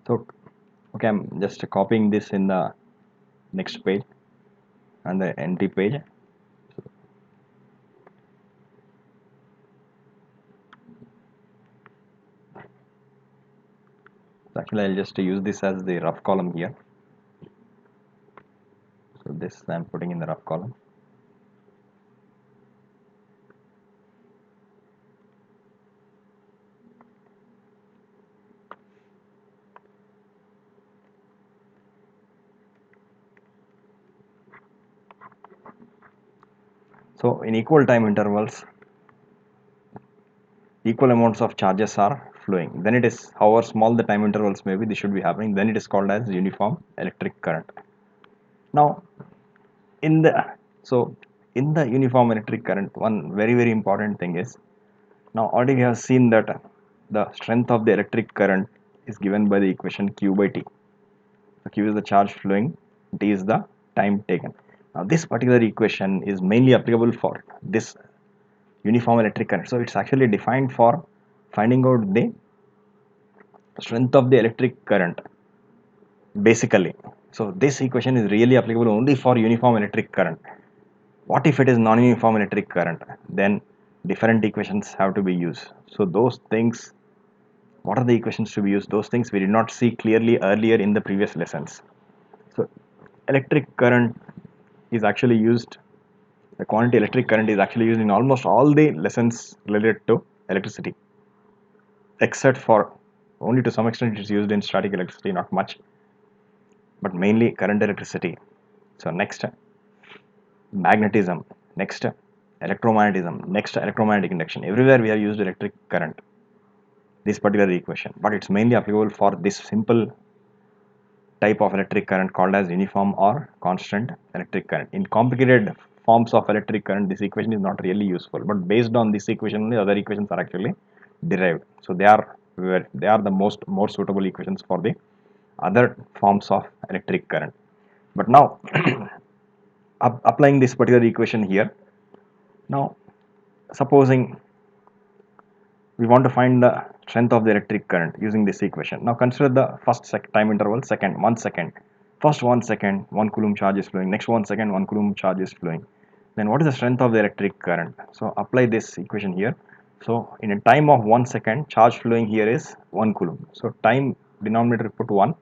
So okay, I'm just copying this in the next page and the empty page. So actually I'll just use this as the rough column here. So this I'm putting in the rough column. So in equal time intervals, equal amounts of charges are flowing. Then it is, however small the time intervals may be, this should be happening. Then it is called as uniform electric current. Now in the so in the uniform electric current, one very important thing is, now already we have seen that the strength of the electric current is given by the equation Q by T. So Q is the charge flowing, T is the time taken. Now this particular equation is mainly applicable for this uniform electric current. So it's actually defined for finding out the strength of the electric current basically. So this equation is really applicable only for uniform electric current. What if it is non-uniform electric current? Then different equations have to be used. So those things, what are the equations to be used? Those things we did not see clearly earlier in the previous lessons. So electric current is actually used, the quantity electric current is actually used in almost all the lessons related to electricity, except for only to some extent it is used in static electricity, not much, but mainly current electricity. So next, magnetism, next electromagnetism, next electromagnetic induction. Everywhere we have used electric current, this particular equation, but it's mainly applicable for this simple type of electric current called as uniform or constant electric current. In complicated forms of electric current, this equation is not really useful, but based on this equation only other equations are actually derived. So they are the more suitable equations for the other forms of electric current. But now applying this particular equation here, now supposing we want to find the strength of the electric current using this equation. Now consider the first time interval, second, 1 second. First 1 second, 1 coulomb charge is flowing. Next 1 second, 1 coulomb charge is flowing. Then what is the strength of the electric current? So apply this equation here. So in a time of 1 second, charge flowing here is 1 coulomb. So time denominator put 1,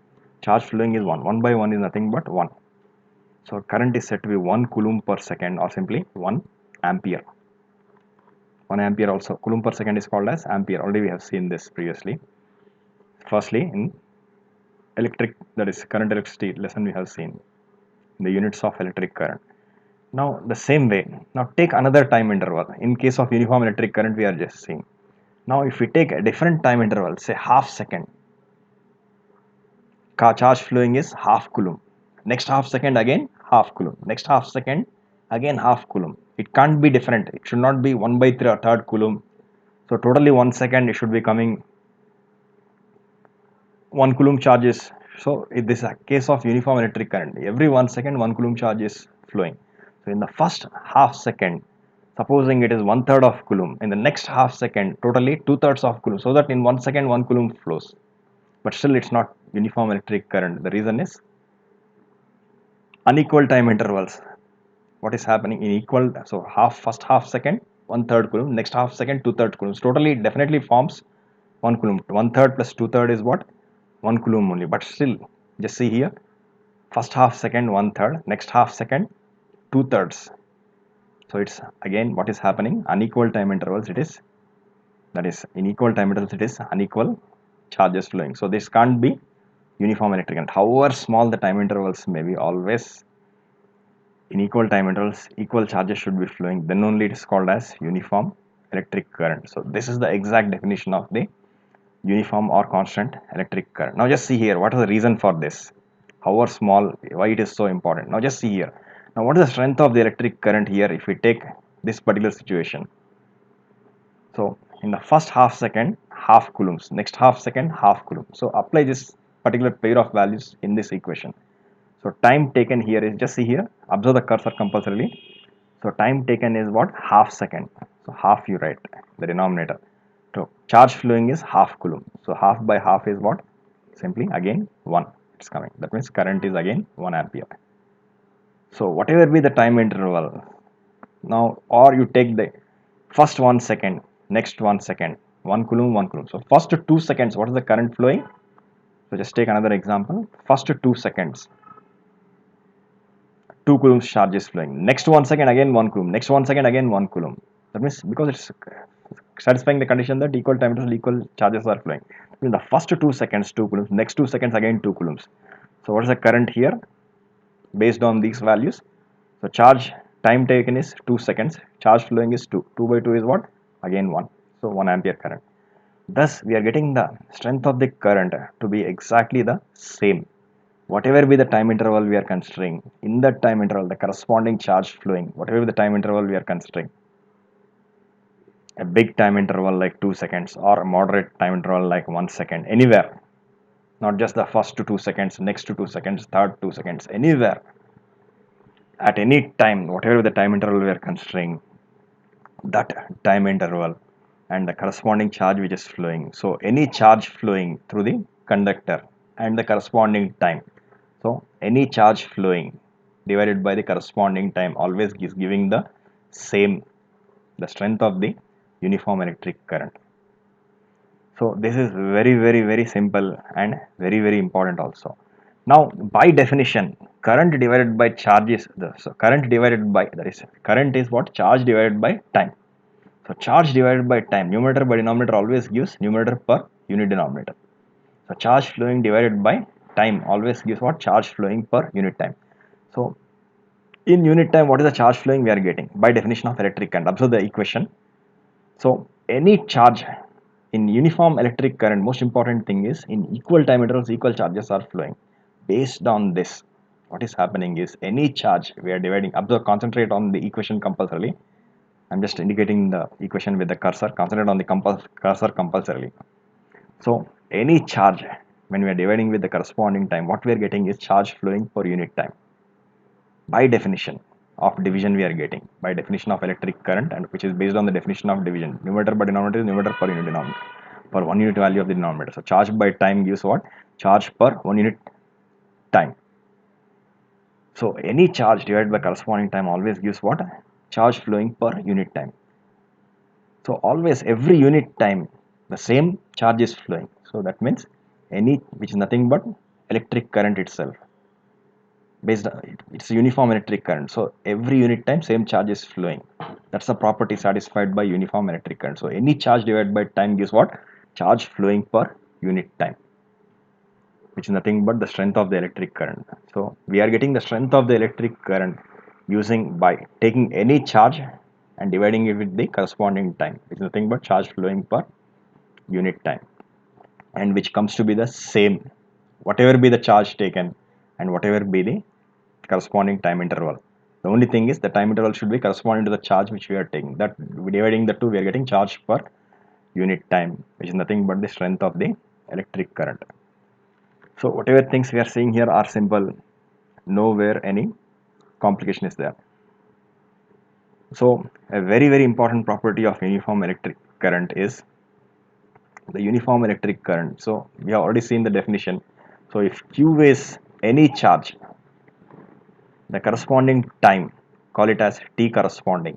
charge flowing is 1. 1 by 1 is nothing but 1. So current is said to be 1 coulomb per second, or simply 1 ampere. 1 ampere also, coulomb per second is called as ampere. Already we have seen this previously. Firstly, in electric, that is current electricity lesson, we have seen the units of electric current. Now the same way, now take another time interval. In case of uniform electric current, we are just seeing. Now if we take a different time interval, say half second, charge flowing is half coulomb. Next half second again half coulomb. Next half second again half coulomb. It can't be different. It should not be 1 by 3 or third coulomb. So totally 1 second it should be coming 1 coulomb charges. So in this case of uniform electric current, every 1 second 1 coulomb charge is flowing. So in the first half second, supposing it is 1/3 of coulomb, in the next half second totally 2/3 of coulomb, so that in 1 second 1 coulomb flows. But still it's not uniform electric current. The reason is unequal time intervals. What is happening in equal, so first half second 1/3 coulomb, next half second 2/3 coulombs, totally definitely forms 1 coulomb. 1/3 plus 2/3 is what? 1 coulomb only. But still, just see here, first half second 1/3, next half second 2/3. So it's again what is happening, unequal time intervals. It is, that is, in equal time intervals it is unequal charges flowing. So this can't be uniform electric current. However small the time intervals may be, always in equal time intervals equal charges should be flowing, then only it is called as uniform electric current. So this is the exact definition of the uniform or constant electric current. Now just see here, what is the reason for this, however small, why it is so important. Now just see here, now what is the strength of the electric current here if we take this particular situation. So in the first half second half coulombs, next half second half coulomb. So apply this particular pair of values in this equation. So time taken here is, just see here, observe the cursor compulsorily. So time taken is what? Half second. So half you write the denominator. So charge flowing is half coulomb. So half by half is what? simply again 1 it's coming. That means current is again 1 ampere. So whatever be the time interval, now or you take the first 1 second, next 1 second, 1 coulomb, 1 coulomb. So first 2 seconds, what is the current flowing? So just take another example. First 2 seconds, 2 coulombs charge is flowing. Next 1 second again 1 coulomb. Next 1 second again 1 coulomb. That means because it's satisfying the condition that equal time interval equal charges are flowing. In the first 2 seconds 2 coulombs, next 2 seconds again 2 coulombs. So what is the current here based on these values? So charge time taken is 2 seconds. Charge flowing is 2. 2 by 2 is what? Again 1. So 1 ampere current. Thus we are getting the strength of the current to be exactly the same. Whatever be the time interval we are considering, in that time interval the corresponding charge flowing, whatever be the time interval we are considering, a big time interval like 2 seconds or a moderate time interval like 1 second, anywhere, not just the first 2 seconds, next 2 seconds, third 2 seconds, anywhere, at any time, whatever the time interval we are considering, that time interval and the corresponding charge which is flowing. So any charge flowing through the conductor and the corresponding time. So any charge flowing divided by the corresponding time always is giving the same, the strength of the uniform electric current. So this is very simple and very important also. Now by definition, current divided by charge is the, so current divided by, that is current is what? Charge divided by time. So charge divided by time, numerator by denominator always gives numerator per unit denominator. So charge flowing divided by time always gives what? Charge flowing per unit time. So in unit time, what is the charge flowing we are getting? By definition of electric current. Observe the equation. So any charge in uniform electric current, most important thing is in equal time intervals, equal charges are flowing. Based on this, what is happening is any charge we are dividing. Observe, concentrate on the equation compulsorily. I'm just indicating the equation with the cursor. Concentrate on the cursor compulsorily. So any charge, when we are dividing with the corresponding time, what we are getting is charge flowing per unit time. By definition of division we are getting, by definition of electric current, and which is based on the definition of division. Numerator by denominator is numerator per unit denominator, per 1 unit value of the denominator. So charge by time gives what? Charge per 1 unit time. So any charge divided by corresponding time always gives what? Charge flowing per unit time. So always every unit time the same charge is flowing. So that means any, which is nothing but electric current itself. Based on, it's a uniform electric current. So every unit time same charge is flowing. That's the property satisfied by uniform electric current. So any charge divided by time gives what? Charge flowing per unit time, which is nothing but the strength of the electric current. So we are getting the strength of the electric current using by taking any charge and dividing it with the corresponding time, which is nothing but charge flowing per unit time, and which comes to be the same whatever be the charge taken and whatever be the corresponding time interval. The only thing is the time interval should be corresponding to the charge which we are taking. That dividing the two, we are getting charge per unit time, which is nothing but the strength of the electric current. So whatever things we are seeing here are simple, nowhere any complication is there. So a very important property of uniform electric current is the uniform electric current. So we have already seen the definition. So if Q is any charge, the corresponding time, call it as T corresponding,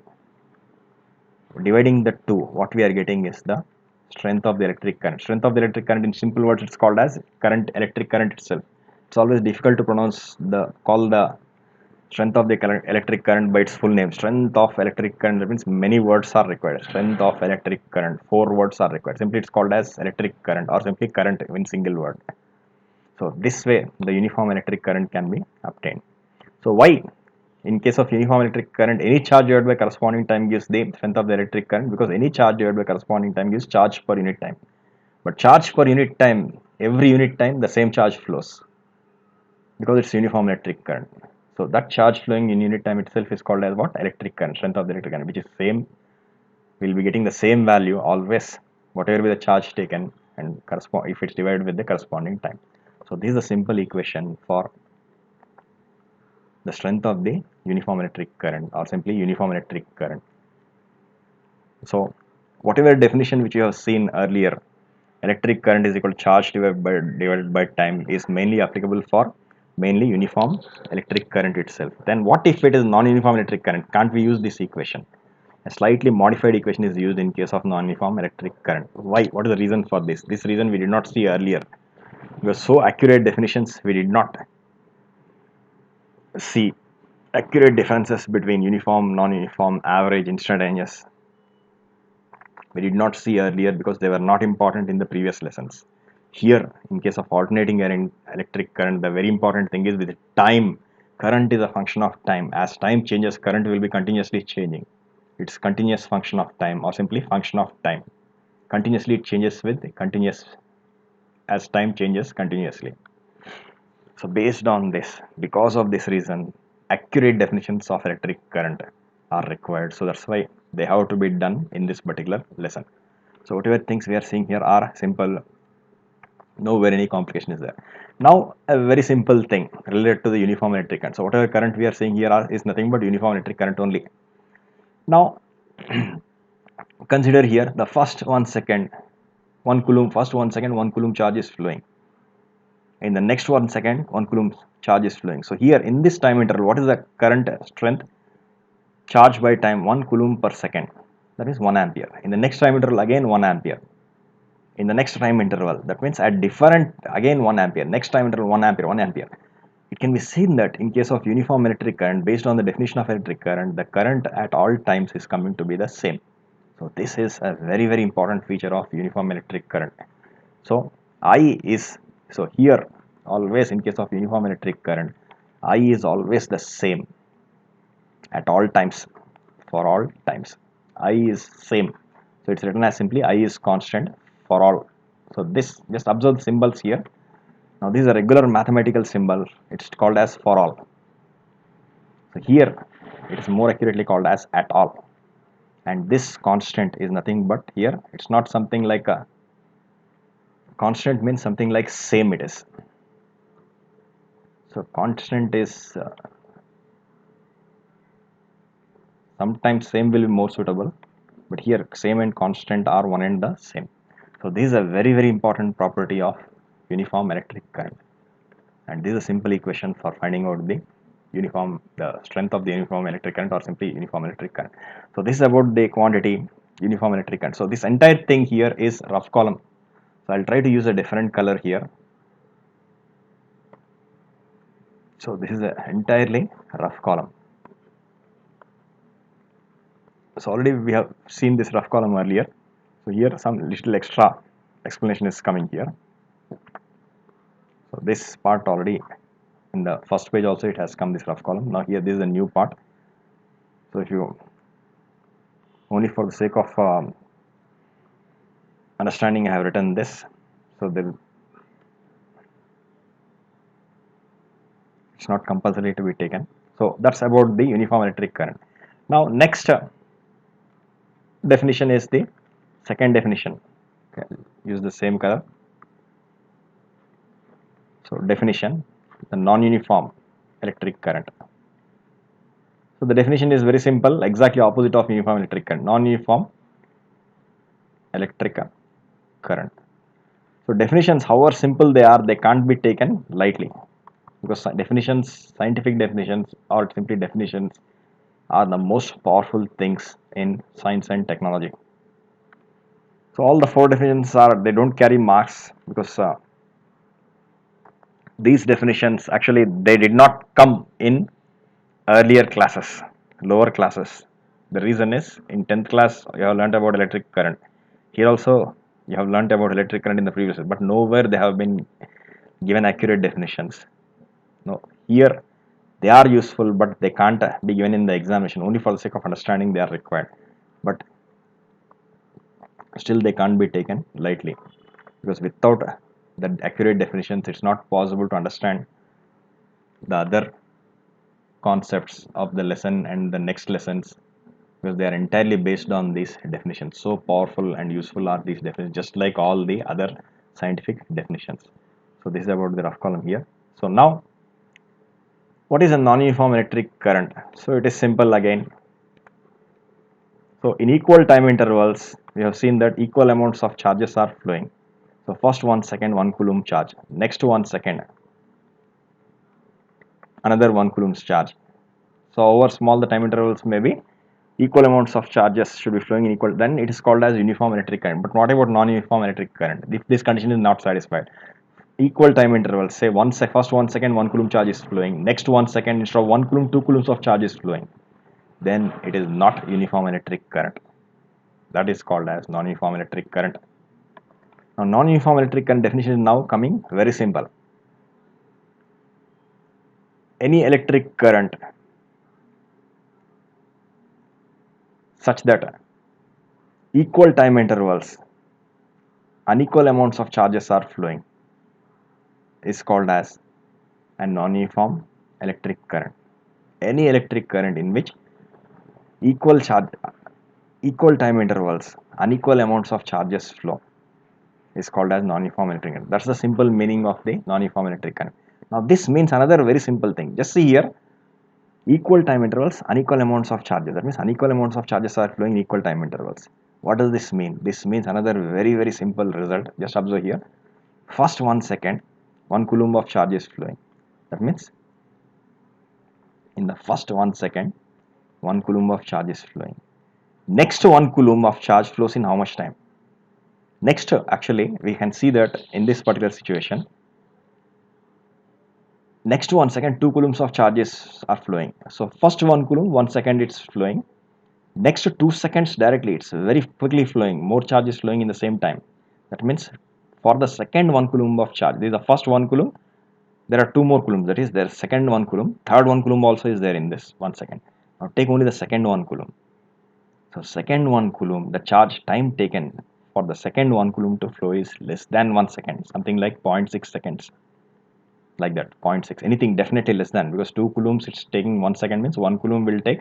dividing the two, what we are getting is the strength of the electric current. Strength of the electric current, in simple words, it's called as current, electric current itself. It's always difficult to pronounce call the strength of the electric current by its full name. Strength of electric current, that means many words are required. Strength of electric current, 4 words are required. Simply it's called as electric current or simply current in single word. So this way the uniform electric current can be obtained. So why in case of uniform electric current any charge divided by corresponding time gives the strength of the electric current? Because any charge divided by corresponding time gives charge per unit time. But charge per unit time, every unit time the same charge flows, because it's uniform electric current. So that charge flowing in unit time itself is called as what? Electric current, strength of the electric current, which is same. We'll be getting the same value always, whatever be the charge taken and correspond if it's divided with the corresponding time. So this is a simple equation for the strength of the uniform electric current or simply uniform electric current. So whatever definition which you have seen earlier, electric current is equal to charge divided by time is mainly applicable for mainly uniform electric current itself. Then what if it is non-uniform electric current? Can't we use this equation? A slightly modified equation is used in case of non-uniform electric current. Why? What is the reason for this? This reason we did not see earlier. Because so accurate definitions we did not see accurate differences between uniform, non-uniform, average, instantaneous. We did not see earlier because they were not important in the previous lessons. Here, in case of alternating current, electric current, the very important thing is with time. Current is a function of time. As time changes, current will be continuously changing. It's continuous function of time or simply function of time. Continuously it changes with continuous as time changes continuously. So based on this, because of this reason, accurate definitions of electric current are required. So that's why they have to be done in this particular lesson. So whatever things we are seeing here are simple, nowhere any complication is there. Now a very simple thing related to the uniform electric current. So whatever current we are seeing here is nothing but uniform electric current only. Now consider here the first 1 second, 1 coulomb, first 1 second, 1 coulomb charge is flowing. In the next 1 second, 1 coulomb charge is flowing. So here in this time interval, what is the current strength? Charge by time 1 coulomb per second, that is 1 ampere. In the next time interval again 1 ampere. In the next time interval, that means at different again 1 ampere. Next time interval 1 ampere, 1 ampere. It can be seen that in case of uniform electric current, based on the definition of electric current, the current at all times is coming to be the same. So this is a very important feature of uniform electric current. So I is, so here always in case of uniform electric current, I is always the same at all times, for all times. I is same. So it's written as simply I is constant for all. So this, just observe the symbols here. Now this is a regular mathematical symbol. It's called as for all. So here it is more accurately called as at all. And this constant is nothing but here, it's not something like a constant, means something like same it is. So constant is sometimes same will be more suitable, but here same and constant are one and the same. So this is a very important property of uniform electric current, and this is a simple equation for finding out the strength of the uniform electric current or simply uniform electric current. So this is about the quantity uniform electric current. So this entire thing here is rough column. So I'll try to use a different color here. So this is an entirely rough column. So already we have seen this rough column earlier. So here some little extra explanation is coming here. So this part already in the first page also it has come, this rough column. Now here this is a new part. So if you only for the sake of understanding I have written this. So it's not compulsory to be taken. So that's about the uniform electric current. Now next definition is the second definition. Okay, use the same color. So definition, the non-uniform electric current. So the definition is very simple, exactly opposite of uniform electric current, non-uniform electric current. So definitions, however simple they are, they can't be taken lightly, because definitions, scientific definitions or simply definitions are the most powerful things in science and technology. So all the four definitions are, they don't carry marks because these definitions actually they did not come in earlier classes, lower classes. The reason is in 10th class you have learnt about electric current. Here also you have learnt about electric current in the previous, but nowhere they have been given accurate definitions. No, here they are useful, but they can't be given in the examination. Only for the sake of understanding they are required, but still they can't be taken lightly, because without the accurate definitions it's not possible to understand the other concepts of the lesson and the next lessons, because they are entirely based on these definitions. So powerful and useful are these definitions, just like all the other scientific definitions. So this is about the rough column here. So now what is a non-uniform electric current? So it is simple again. So in equal time intervals we have seen that equal amounts of charges are flowing. So first 1 second 1 coulomb charge, next 1 second another 1 coulomb's charge. So over small the time intervals may be equal amounts of charges should be flowing in equal, then it is called as uniform electric current. But what about non-uniform electric current? If this condition is not satisfied, equal time intervals, say first 1 second 1 coulomb charge is flowing, next 1 second instead of 1 coulomb 2 coulombs of charge is flowing, then it is not uniform electric current. That is called as non-uniform electric current. Now non-uniform electric current definition is now coming very simple. Any electric current such that equal time intervals, unequal amounts of charges are flowing is called as a non-uniform electric current. Any electric current in which equal charge, equal time intervals, unequal amounts of charges flow is called as non-uniform electric current. That's the simple meaning of the non-uniform electric current. Now this means another very simple thing. Just see here, equal time intervals, unequal amounts of charges. That means unequal amounts of charges are flowing in equal time intervals. What does this mean? This means another very simple result. Just observe here. First 1 second, 1 coulomb of charge is flowing. That means in the first 1 second, 1 coulomb of charge is flowing. Next 1 coulomb of charge flows in how much time? Next, actually, we can see that in this particular situation, next 1 second, 2 coulombs of charges are flowing. So first 1 coulomb, 1 second it's flowing. Next 2 seconds directly, it's very quickly flowing. More charge is flowing in the same time. That means for the second 1 coulomb of charge, this is the first 1 coulomb. There are 2 more coulombs. That is, there second 1 coulomb, third 1 coulomb also is there in this 1 second. Now take only the second 1 coulomb. So second 1 coulomb, the charge time taken for the second 1 coulomb to flow is less than 1 second, something like 0.6 seconds. Like that, 0.6, anything definitely less than, because 2 coulombs it's taking 1 second, means 1 coulomb will take,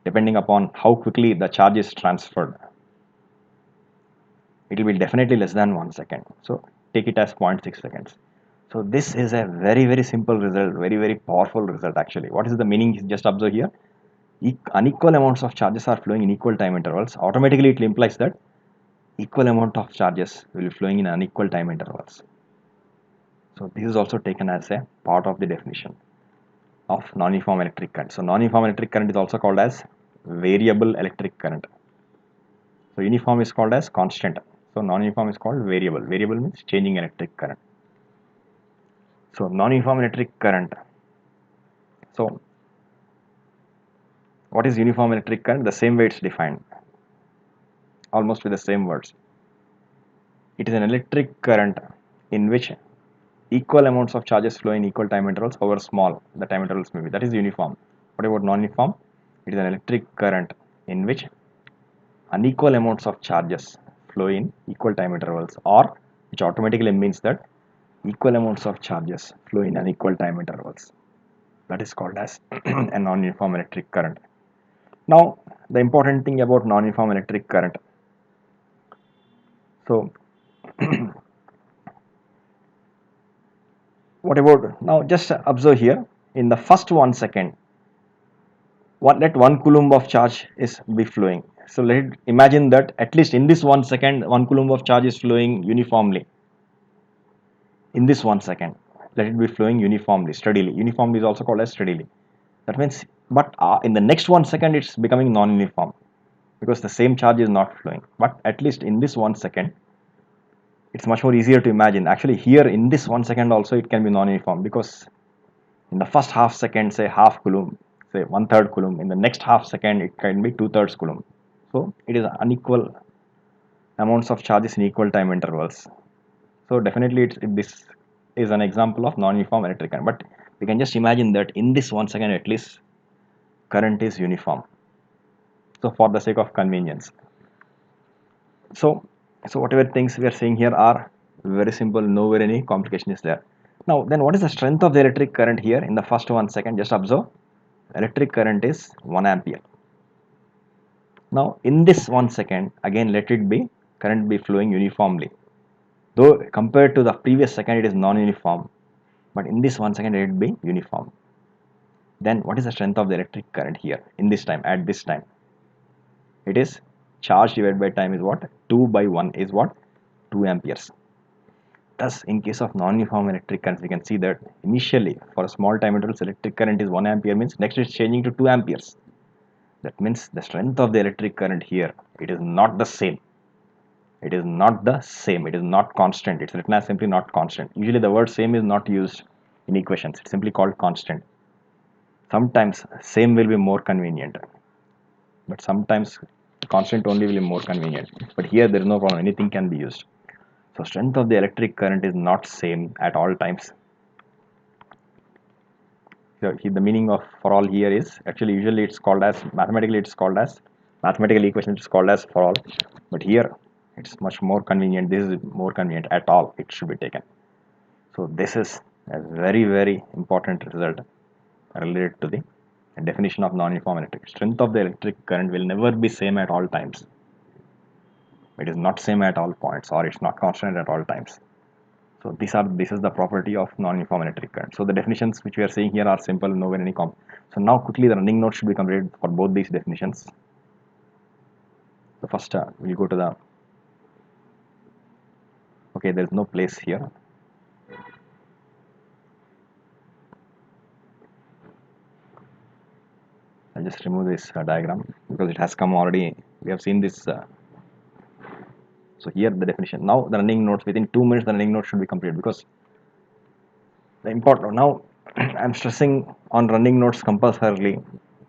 depending upon how quickly the charge is transferred, it will be definitely less than 1 second. So take it as 0.6 seconds. So this is a very simple result, very powerful result actually. What is the meaning? Just observe here. Unequal amounts of charges are flowing in equal time intervals. Automatically it implies that equal amount of charges will be flowing in unequal time intervals. So this is also taken as a part of the definition of non-uniform electric current. So non-uniform electric current is also called as variable electric current. So uniform is called as constant. So non-uniform is called variable. Variable means changing electric current. So non-uniform electric current. So what is uniform electric current? The same way it's defined, almost with the same words. It is an electric current in which equal amounts of charges flow in equal time intervals, however small the time intervals may be. That is uniform. What about non-uniform? It is an electric current in which unequal amounts of charges flow in equal time intervals, or which automatically means that equal amounts of charges flow in unequal time intervals. That is called as a non-uniform electric current. Now, the important thing about non-uniform electric current. So, what about, now just observe here, in the first 1 second, let 1 coulomb of charge is be flowing. So let it imagine that at least in this 1 second, 1 coulomb of charge is flowing uniformly. In this 1 second, let it be flowing uniformly, steadily. Uniformly is also called as steadily. That means, but in the next 1 second, it's becoming non-uniform because the same charge is not flowing. But at least in this 1 second, it's much more easier to imagine. Actually, here in this 1 second also it can be non-uniform, because in the first half second, say half coulomb, say 1/3 coulomb. In the next half second, it can be 2/3 coulomb. So it is unequal amounts of charges in equal time intervals. So definitely this is an example of non-uniform electric current. But we can just imagine that in this 1 second at least current is uniform. So for the sake of convenience. So whatever things we are saying here are very simple, nowhere any complication is there. Now then, what is the strength of the electric current here in the first 1 second? Just observe, electric current is 1 ampere. Now in this 1 second, again let it be, current be flowing uniformly. Though compared to the previous second it is non-uniform, but in this 1 second let it be uniform. Then what is the strength of the electric current here in this time, at this time? It is charge divided by time is what? 2 by 1 is what? 2 amperes. Thus, in case of non-uniform electric currents, we can see that initially for a small time intervals, electric current is 1 ampere, means next it's changing to 2 amperes. That means the strength of the electric current here, it is not the same. It is not the same. It is not constant. It's written as simply not constant. Usually the word same is not used in equations. It's simply called constant. Sometimes same will be more convenient, but sometimes constant only will be more convenient. But here there is no problem. Anything can be used. So strength of the electric current is not same at all times. So the meaning of for all here is actually usually it's called as mathematical equation, it's called as for all, but here it's much more convenient. This is more convenient at all. It should be taken. So this is a very important result related to the definition of non-uniform electric. Strength of the electric current will never be same at all times. It is not same at all points, or it's not constant at all times. So this is the property of non-uniform electric current. So the definitions which we are seeing here are simple, nowhere any So now quickly the running notes should be completed for both these definitions. So first we'll go to the there is no place here. I'll just remove this diagram because it has come already. We have seen this. So here the definition. Now the running notes, within 2 minutes the running notes should be completed, because the important now I'm stressing on running notes compulsorily.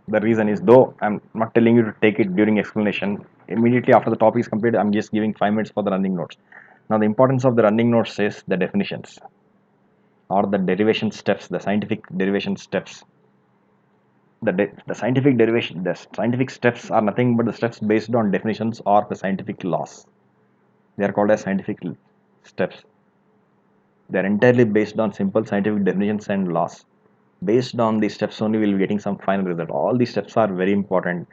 The reason is, though I'm not telling you to take it during explanation, immediately after the topic is completed, I'm just giving 5 minutes for the running notes. Now the importance of the running notes is the definitions or the derivation steps, the scientific derivation steps. The scientific steps are nothing but the steps based on definitions or the scientific laws. They are called as scientific steps. They are entirely based on simple scientific definitions and laws. Based on these steps only, we'll be getting some final result. All these steps are very important.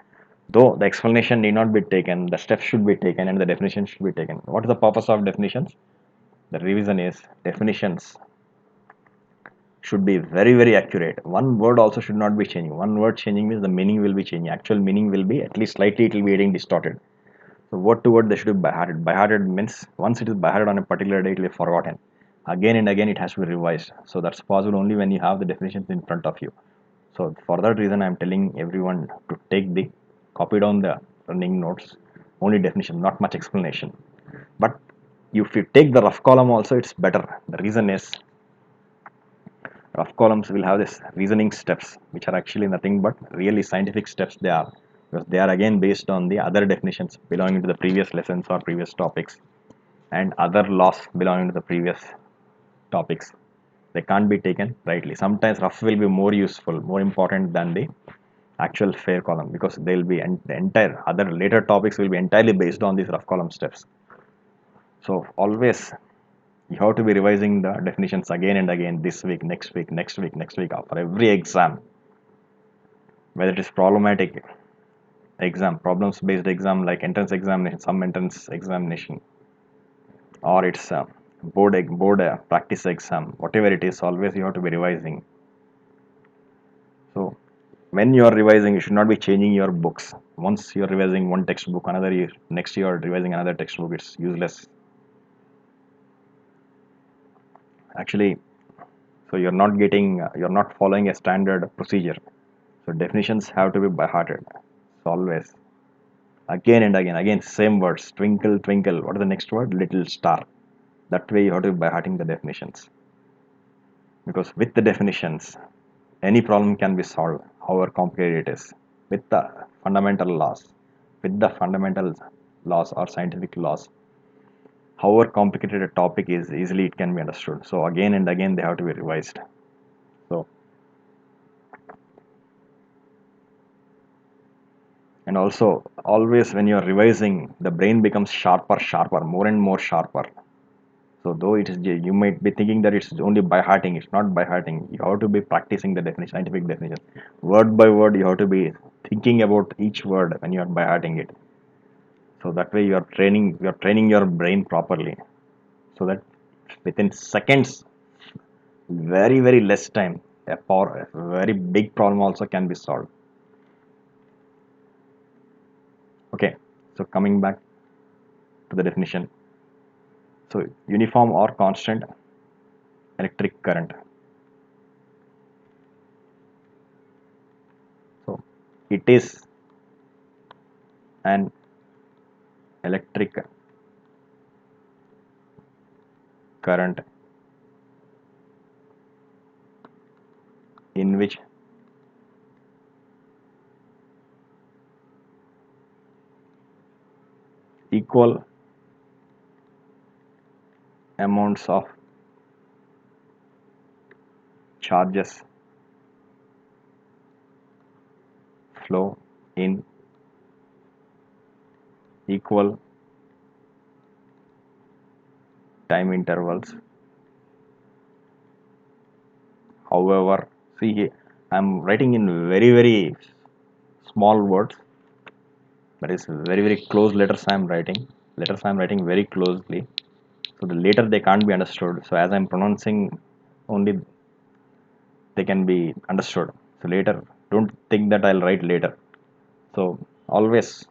Though the explanation need not be taken, the steps should be taken and the definition should be taken. What is the purpose of definitions? The reason is definitions should be very accurate. One word also should not be changing. One word changing means the meaning will be changing. Actual meaning will be, at least slightly, it will be getting distorted. So word to word they should be by hearted. By hearted means once it is by hearted on a particular day, it will be forgotten. Again and again it has to be revised. So that's possible only when you have the definitions in front of you. So for that reason I am telling everyone to copy down the running notes, only definition, not much explanation. But if you take the rough column also, it's better. The reason is, rough columns will have this reasoning steps, which are actually nothing but really scientific steps they are, because they are again based on the other definitions belonging to the previous lessons or previous topics and other laws belonging to the previous topics. They can't be taken rightly. Sometimes rough will be more useful, more important than the actual fair column, because they'll be the entire other later topics will be entirely based on these rough column steps. So always you have to be revising the definitions again and again, this week, next week, for every exam, whether it is problematic exam, problems based exam like entrance examination, some entrance examination, or it's a board practice exam, whatever it is, always you have to be revising. So when you are revising, you should not be changing your books. Once you are revising one textbook, another year, next year revising another textbook, it's useless. Actually, so you're not following a standard procedure. So definitions have to be by hearted. So always, again and again, same words. Twinkle, twinkle. What is the next word? Little star. That way you have to be by hearting the definitions. Because with the definitions, any problem can be solved, however complicated it is. With the fundamental laws, or scientific laws, however complicated a topic is, easily it can be understood. So again and again they have to be revised. So, and also always when you are revising, the brain becomes sharper, more and more sharper. So though it is, you might be thinking that it's only by hearting. It's not by hearting. You have to be practicing the definition, scientific definition, word by word. You have to be thinking about each word when you are by hearting it. So that way you are training your brain properly, so that within seconds, very less time, a very big problem also can be solved. Okay, so coming back to the definition. So uniform or constant electric current. So it is an electric current in which equal amounts of charges flow in equal time intervals. However, see, I'm writing in very small words, that is very close letters I'm writing. Letters I'm writing very closely. So the later they can't be understood. So as I'm pronouncing only they can be understood. So later, don't think that I'll write later. So always,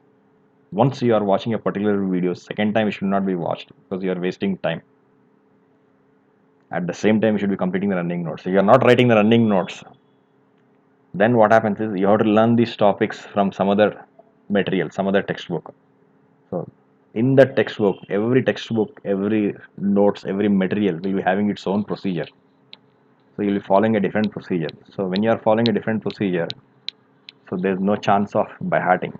once you are watching a particular video, second time it should not be watched because you are wasting time. At the same time, you should be completing the running notes. If you are not writing the running notes, then what happens is you have to learn these topics from some other material, some other textbook. So in the textbook, every notes, every material will be having its own procedure. So you'll be following a different procedure. So when you are following a different procedure, so there's no chance of by hearting.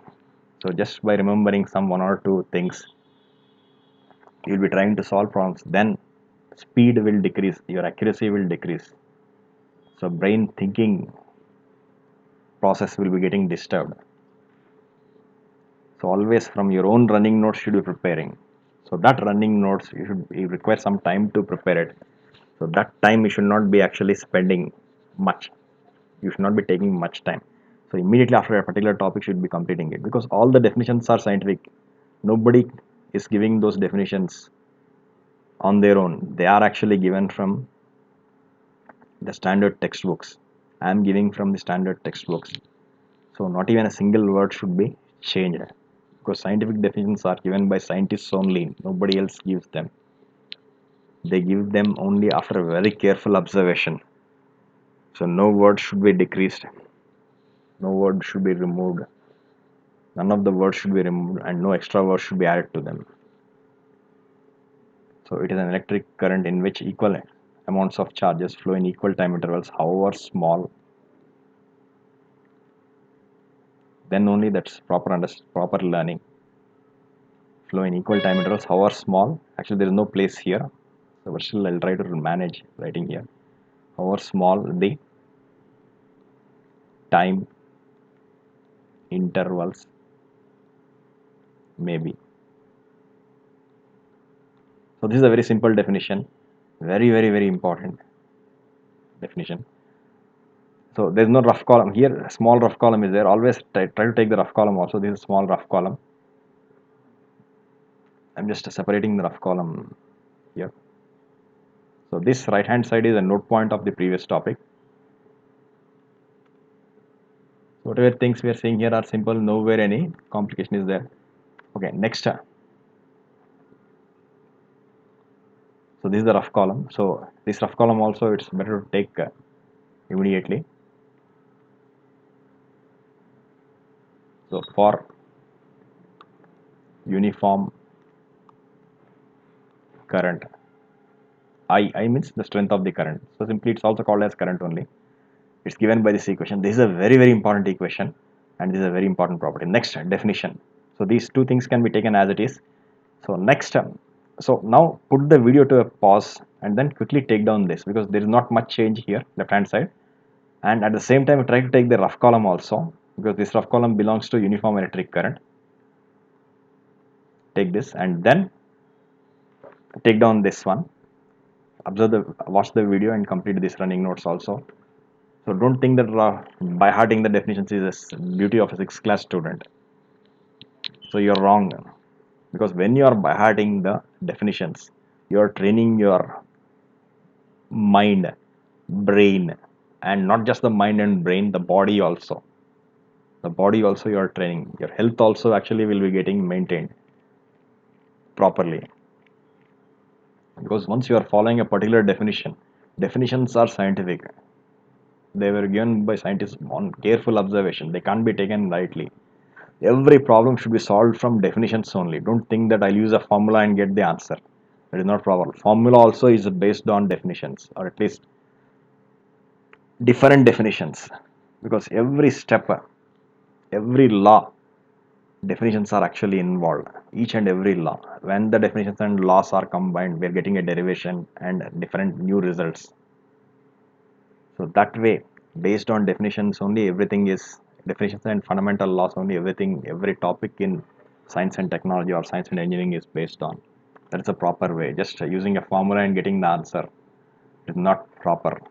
So just by remembering some one or two things, you'll be trying to solve problems. Then speed will decrease, your accuracy will decrease. So brain thinking process will be getting disturbed. So always from your own running notes should be preparing. So that running notes you require some time to prepare it. So that time you should not be actually spending much. You should not be taking much time. So immediately after a particular topic should be completing it because all the definitions are scientific. Nobody is giving those definitions on their own. They are actually given from the standard textbooks. I am giving from the standard textbooks. So not even a single word should be changed because scientific definitions are given by scientists only. Nobody else gives them. They give them only after a very careful observation. So no word should be decreased. No word should be removed. None of the words should be removed and no extra words should be added to them. So it is an electric current in which equal amounts of charges flow in equal time intervals, however small. Then only that's proper learning. Flow in equal time intervals, however small. Actually, there is no place here, so but still I'll try to manage writing here. However small the time intervals may be. So this is a very simple definition, very important definition. So there's no rough column here. A small rough column is there. Always try to take the rough column also. This is a small rough column. I'm just separating the rough column here. So this right hand side is a note point of the previous topic. So whatever things we are seeing here are simple, nowhere any complication is there. Okay, next. So this is the rough column. So this rough column also it's better to take immediately. So for uniform current, I means the strength of the current. So simply it's also called as current only. It's given by this equation. This is a very important equation and this is a very important property. Next, definition. So these two things can be taken as it is. So next, so now put the video to a pause and then quickly take down this because there is not much change here left hand side, and at the same time try to take the rough column also because this rough column belongs to uniform electric current. Take this and then take down this one. Watch the video and complete this running notes also. So don't think that by hearting the definitions is a beauty of a 6th class student. So you're wrong because when you are by hearting the definitions, you are training your mind, brain, and not just the mind and brain, the body also. The body also you are training. Your health also actually will be getting maintained properly. because once you are following a particular definition, definitions are scientific. They were given by scientists on careful observation. They can't be taken lightly. Every problem should be solved from definitions only. Don't think that I'll use a formula and get the answer. That is not proper. Formula also is based on definitions, or at least different definitions, because every step, every law, definitions are actually involved. Each and every law. When the definitions and laws are combined, we are getting a derivation and different new results. So that way, based on definitions only, everything is definitions and fundamental laws only. Everything, every topic in science and technology or science and engineering is based on. That's a proper way. Just using a formula and getting the answer is not proper.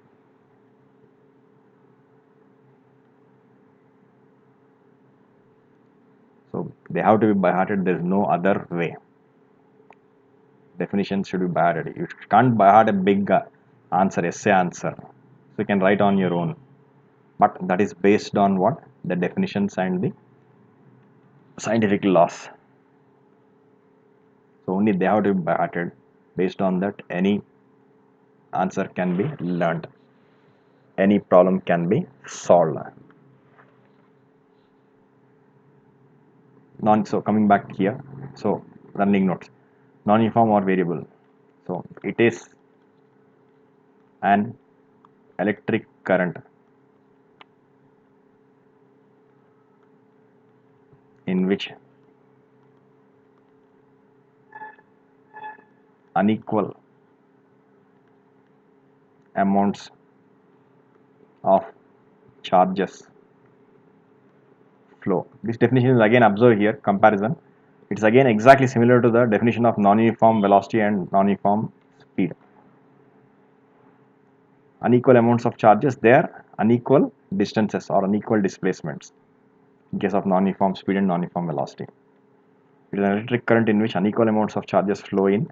So they have to be by hearted. There's no other way. Definitions should be by hearted. You can't by heart a big answer, essay answer. So you can write on your own. But that is based on what? The definitions and the scientific laws. So only they have to be by hearted. Based on that, any answer can be learned. Any problem can be solved. So coming back here, so learning notes, non-uniform or variable. So it is an electric current in which unequal amounts of charges flow. This definition is again observed here, comparison. It's again exactly similar to the definition of non-uniform velocity and non-uniform speed. Unequal amounts of charges, there unequal distances or unequal displacements in case of non-uniform speed and non-uniform velocity. It is an electric current in which unequal amounts of charges flow in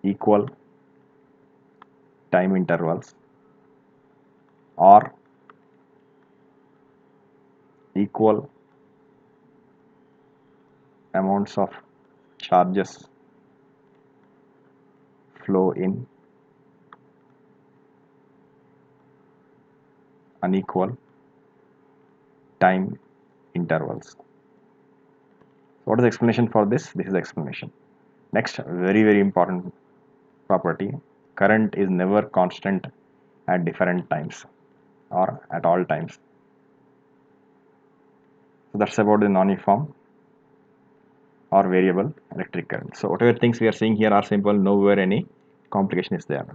equal time intervals or equal amounts of charges flow in unequal time intervals. So what is the explanation for this? This is the explanation. Next, very important property, current is never constant at different times or at all times. So that's about the non-uniform or variable electric current. So whatever things we are seeing here are simple, nowhere any complication is there.